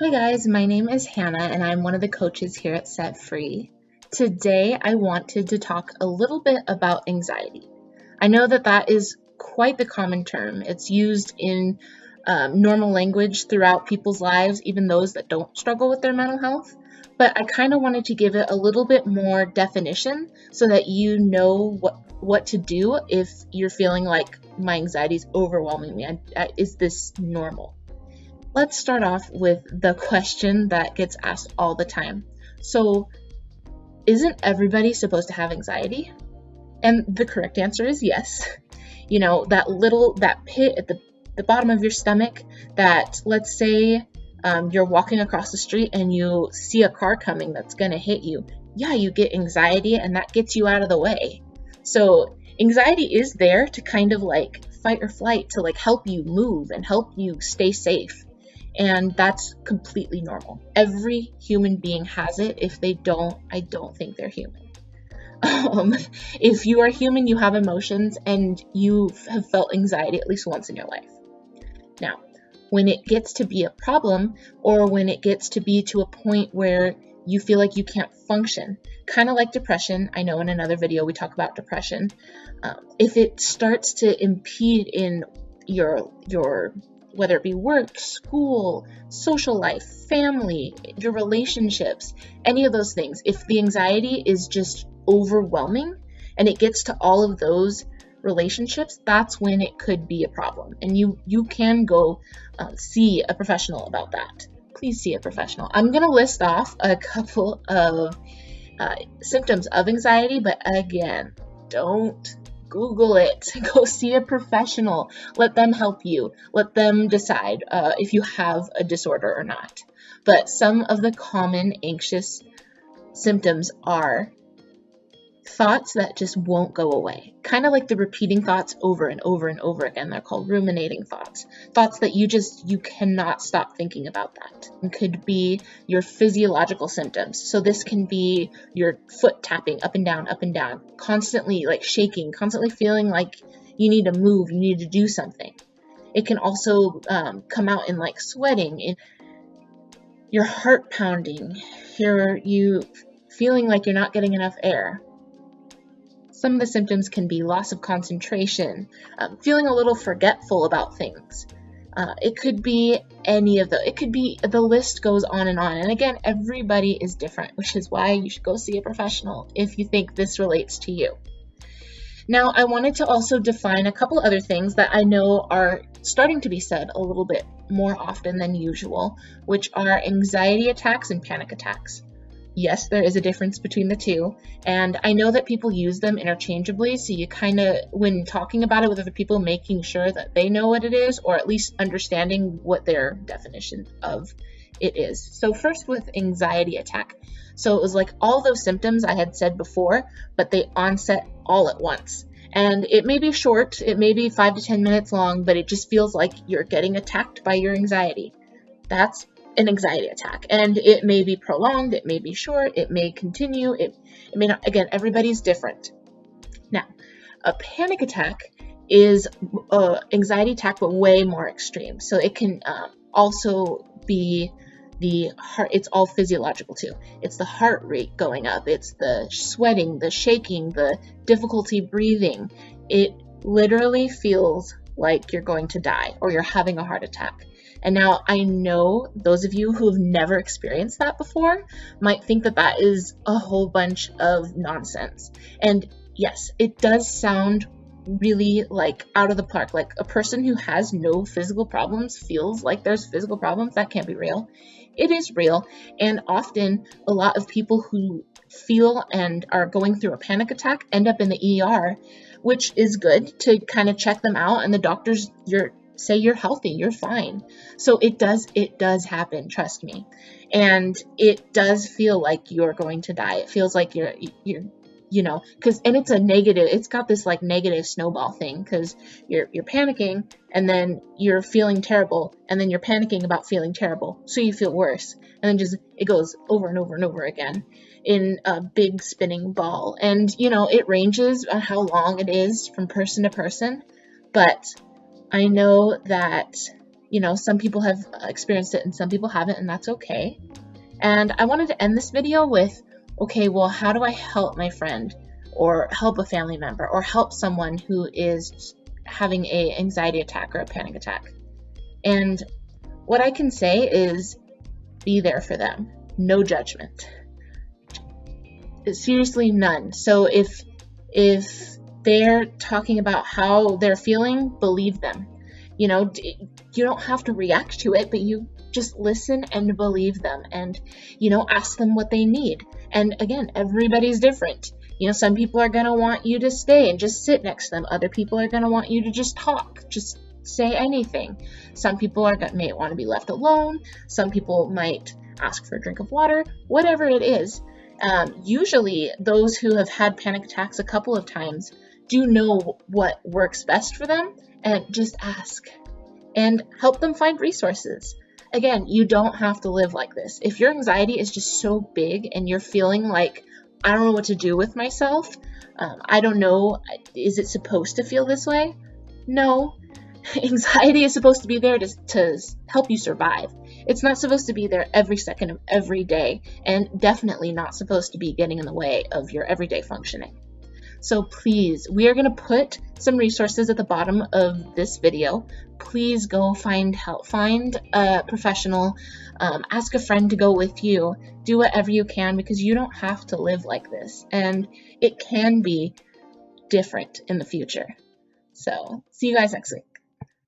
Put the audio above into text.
Hi guys, my name is Hannah and I'm one of the coaches here at Set Free. Today I wanted to talk a little bit about anxiety. I know that is quite the common term. It's used in normal language throughout people's lives, even those that don't struggle with their mental health. But I kind of wanted to give it a little bit more definition so that you know what to do if you're feeling like my anxiety is overwhelming me. Is this normal? Let's start off with the question that gets asked all the time. So, isn't everybody supposed to have anxiety? And the correct answer is yes. You know, that pit at the bottom of your stomach that, let's say, you're walking across the street and you see a car coming that's going to hit you. Yeah, you get anxiety and that gets you out of the way. So, anxiety is there to kind of like fight or flight, to like help you move and help you stay safe. And that's completely normal. Every human being has it. If they don't, I don't think they're human. If you are human, you have emotions and you have felt anxiety at least once in your life. Now, when it gets to be a problem, or when it gets to be to a point where you feel like you can't function, kind of like depression. I know in another video we talk about depression. If it starts to impede in your whether it be work, school, social life, family, your relationships, any of those things, if the anxiety is just overwhelming and it gets to all of those relationships, that's when it could be a problem. And you can go see a professional about that. Please see a professional. I'm going to list off a couple of symptoms of anxiety, but again, don't Google it. Go see a professional. Let them help you. Let them decide if you have a disorder or not. But some of the common anxious symptoms are thoughts that just won't go away. Kind of like the repeating thoughts over and over and over again. They're called ruminating thoughts. Thoughts that you cannot stop thinking about that. It could be your physiological symptoms. So this can be your foot tapping up and down, constantly like shaking, constantly feeling like you need to move, you need to do something. It can also come out in like sweating, in your heart pounding, you feeling like you're not getting enough air. Some of the symptoms can be loss of concentration, feeling a little forgetful about things. It could be any of the, it could be, the list goes on. And again, everybody is different, which is why you should go see a professional if you think this relates to you. Now, I wanted to also define a couple other things that I know are starting to be said a little bit more often than usual, which are anxiety attacks and panic attacks. Yes, there is a difference between the two, and I know that people use them interchangeably, so you kind of, when talking about it with other people, making sure that they know what it is, or at least understanding what their definition of it is. So first with anxiety attack. So it was like all those symptoms I had said before, but they onset all at once. And it may be short, it may be 5 to 10 minutes long, but it just feels like you're getting attacked by your anxiety. That's an anxiety attack, and it may be prolonged, it may be short, it may continue, it may not. Again, everybody's different. Now, a panic attack is an anxiety attack, but way more extreme. So it can also be the heart. It's all physiological too. It's the heart rate going up, it's the sweating, the shaking, the difficulty breathing. It literally feels like you're going to die or you're having a heart attack. And now I know those of you who have never experienced that before might think that is a whole bunch of nonsense. And yes, it does sound really like out of the park. Like a person who has no physical problems feels like there's physical problems. That can't be real. It is real. And often a lot of people who feel and are going through a panic attack end up in the ER, which is good to kind of check them out. And the doctors, say you're healthy, you're fine. So it does happen, trust me. And it does feel like you're going to die. It feels like you're and it's a negative, it's got this like negative snowball thing, because you're panicking and then you're feeling terrible and then you're panicking about feeling terrible. So you feel worse. And then just, it goes over and over and over again in a big spinning ball. And it ranges on how long it is from person to person, but I know that some people have experienced it and some people haven't, and that's okay. And I wanted to end this video with, okay, well, how do I help my friend or help a family member or help someone who is having a anxiety attack or a panic attack? And what I can say is be there for them. No judgment. Seriously, none. So if they're talking about how they're feeling, believe them. You don't have to react to it, but you just listen and believe them, and ask them what they need. And again, everybody's different. Some people are going to want you to stay and just sit next to them. Other people are going to want you to just talk, just say anything. Some people may want to be left alone. Some people might ask for a drink of water, whatever it is. Usually those who have had panic attacks a couple of times do know what works best for them, and just ask and help them find resources. Again, you don't have to live like this. If your anxiety is just so big and you're feeling like, I don't know what to do with myself, I don't know, is it supposed to feel this way? No. Anxiety is supposed to be there to help you survive. It's not supposed to be there every second of every day, and definitely not supposed to be getting in the way of your everyday functioning. So please, we are going to put some resources at the bottom of this video. Please go find help, find a professional, ask a friend to go with you, do whatever you can, because you don't have to live like this, and it can be different in the future. So see you guys next week.